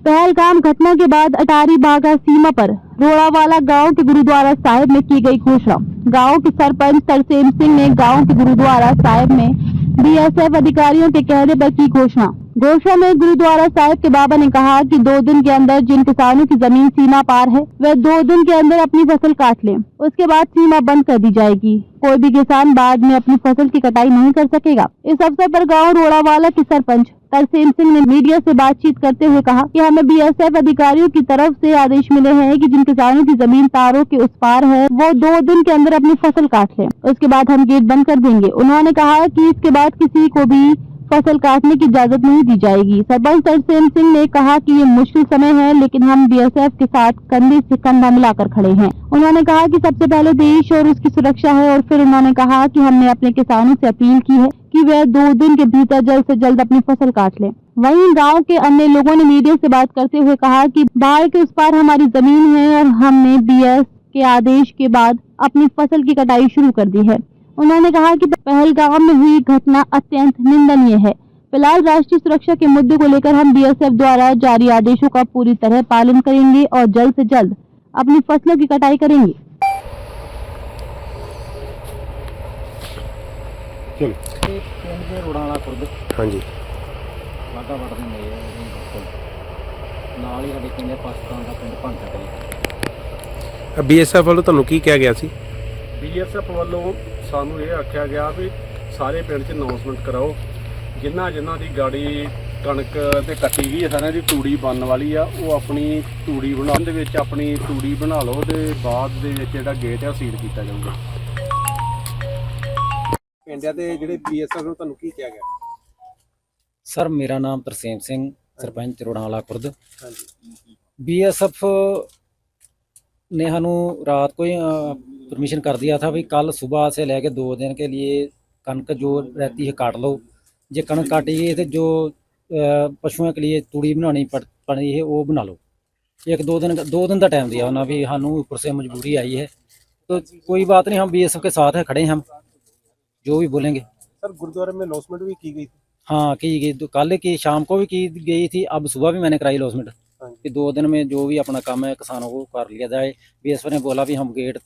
पहलगाम घटना के बाद अटारी बाघा सीमा पर रोड़ावाला गांव के गुरुद्वारा साहिब में की गई घोषणा। गांव के सरपंच तरसेम सिंह ने गांव के गुरुद्वारा साहिब में बीएसएफ अधिकारियों के कहने पर की घोषणा। घोषणा में गुरुद्वारा साहिब के बाबा ने कहा कि 2 दिन के अंदर जिन किसानों की जमीन सीमा पार है वे 2 दिन के अंदर अपनी फसल काट लें, उसके बाद सीमा बंद कर दी जाएगी। कोई भी किसान बाद में अपनी फसल की कटाई नहीं कर सकेगा। इस अवसर पर गाँव रोड़ावाला के सरपंच तरसेम सिंह ने मीडिया से बातचीत करते हुए कहा कि हमें बीएसएफ अधिकारियों की तरफ से आदेश मिले हैं कि जिन किसानों की जमीन तारों के उस पार है वो 2 दिन के अंदर अपनी फसल काट लें, उसके बाद हम गेट बंद कर देंगे। उन्होंने कहा कि इसके बाद किसी को भी फसल काटने की इजाजत नहीं दी जाएगी। सरपंच तरसेम सिंह ने कहा कि ये मुश्किल समय है, लेकिन हम बीएसएफ के साथ कंधे से कंधा मिलाकर खड़े हैं। उन्होंने कहा कि सबसे पहले देश और उसकी सुरक्षा है, और फिर उन्होंने कहा कि हमने अपने किसानों से अपील की है कि वे 2 दिन के भीतर जल्द से जल्द अपनी फसल काट लें। वहीं गांव के अन्य लोगों ने मीडिया से बात करते हुए कहा कि बाढ़ के उस पार हमारी जमीन है और हमने बीएस के आदेश के बाद अपनी फसल की कटाई शुरू कर दी है। उन्होंने कहा कि पहलगाम में हुई घटना अत्यंत निंदनीय है। फिलहाल राष्ट्रीय सुरक्षा के मुद्दे को लेकर हम बीएसएफ द्वारा जारी आदेशों का पूरी तरह पालन करेंगे और जल्द से जल्द अपनी फसलों की कटाई करेंगे। हाँ जी, बीएसएफ वालों ਤੁਹਾਨੂੰ ਕੀ ਕਿਹਾ ਗਿਆ ਸੀ? बीएसएफ वालों सानू ये आख्या गया भी सारे पिंड च अनाउंसमेंट कराओ जिन्ना जिन्ना दी गाड़ी कणक ते कट्टी गई है, सारे दी तूड़ी बनने वाली आ, वो अपनी तूड़ी बनाउण दे विच अपनी तूड़ी बना लो ते बाद दे विच जिहड़ा गेट है वो सील कीता जाऊगा। ਪਿੰਡਾਂ ਦੇ ਜਿਹੜੇ बीएसएफ ਨੂੰ ਤੁਹਾਨੂੰ ਕੀ ਕਿਹਾ ਗਿਆ? सर मेरा नाम तरसेम सिंह, सरपंच रोड़ावाला खुर्द। हाँ जी, बीएसएफ ने सानू रात को ही परमिशन कर दिया था भी कल सुबह से लेके 2 दिन के लिए कणक जो रहती है काट लो। जो कणक काटी गई तो जो पशुओं के लिए तूड़ी बनानी पड़ी है वो बना लो। 2 दिन का टाइम दिया उन्होंने भी, सानू ऊपर से मजबूरी आई है तो कोई बात नहीं, हम बीएसएफ के साथ है, खड़े हैं, हम जो भी बोलेंगे। सर गुरुद्वारे में लॉसमेंट भी की गई थी? हाँ की गई, तो कल की शाम को भी की गई थी, अब सुबह भी मैंने कराई लॉसमेंट कि 2 दिन में जो भी अपना काम है किसानों को कर लिया जाए। बीएसएफ ने बोला भी हम गेट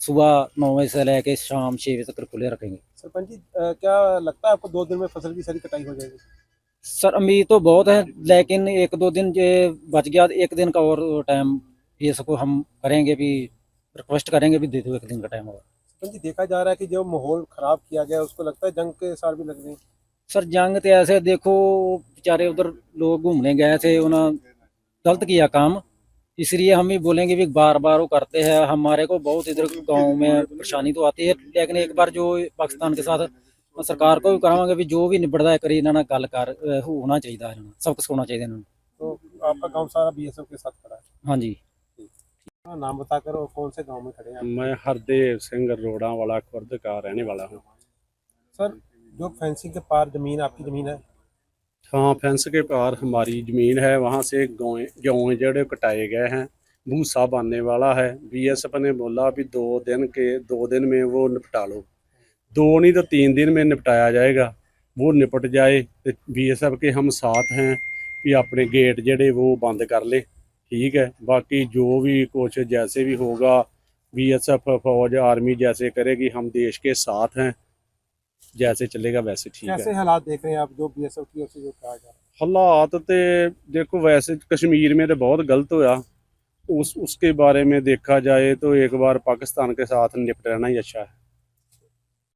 सुबह 9 बजे से लेके शाम 6 बजे तक खुले रखेंगे। सरपंच जी, क्या लगता है आपको 2 दिन में फसल की सारी कटाई हो जाएगी? सर उम्मीद तो बहुत है, लेकिन 1-2 दिन जो बच गया, 1 दिन का और टाइम बीएसएफ को हम करेंगे भी, रिक्वेस्ट करेंगे भी दे दो 1 दिन का टाइम और। सरपंच जी, देखा जा रहा है कि जो माहौल खराब किया गया उसको लगता है जंग के सार भी लग रहे हैं। सर जंग तो ऐसे देखो, बेचारे उधर लोग घूमने गए थे, उन्होंने गलत किया काम, इसलिए हम भी बोलेंगे भी बार बार वो करते हैं। हमारे को बहुत इधर गांव में परेशानी तो आती है, लेकिन एक बार जो पाकिस्तान के साथ सरकार को भी करावांगे भी जो भी निबड़ता है करी इन्होंने गल कर होना चाहिए, सब कुछ होना चाहिए इन्होंने। तो आपका गांव सारा बीएसएफ के साथ खड़ा है? हाँ जी। नाम बताकर और कौन से गांव में खड़े हैं? मैं हरदेव सिंह रोड़ावाला खुर्द का रहने वाला हूँ। सर जो फेंसिंग के पार जमीन आपकी जमीन है? हाँ, फेंस के पार हमारी ज़मीन है, वहाँ से गेहूँ जड़े कटाए गए हैं, भूसा बनने वाला है। बीएसएफ ने बोला भी 2 दिन में वो निपटा लो, 2 नहीं तो 3 दिन में निपटाया जाएगा, वो निपट जाए तो बीएसएफ के हम साथ हैं कि अपने गेट जड़े वो बंद कर ले, ठीक है। बाकी जो भी कुछ जैसे भी होगा बीएसएफ फौज आर्मी जैसे करेगी, हम देश के साथ हैं, जैसे चलेगा वैसे ठीक है। कैसे हालात देख रहे हैं आप जो बीएसएफ की ओर से जो कहा जा रहा है? हालात तो देखो वैसे कश्मीर में तो बहुत गलत होया, उसके बारे में देखा जाए तो एक बार पाकिस्तान के साथ निपटना ही अच्छा है।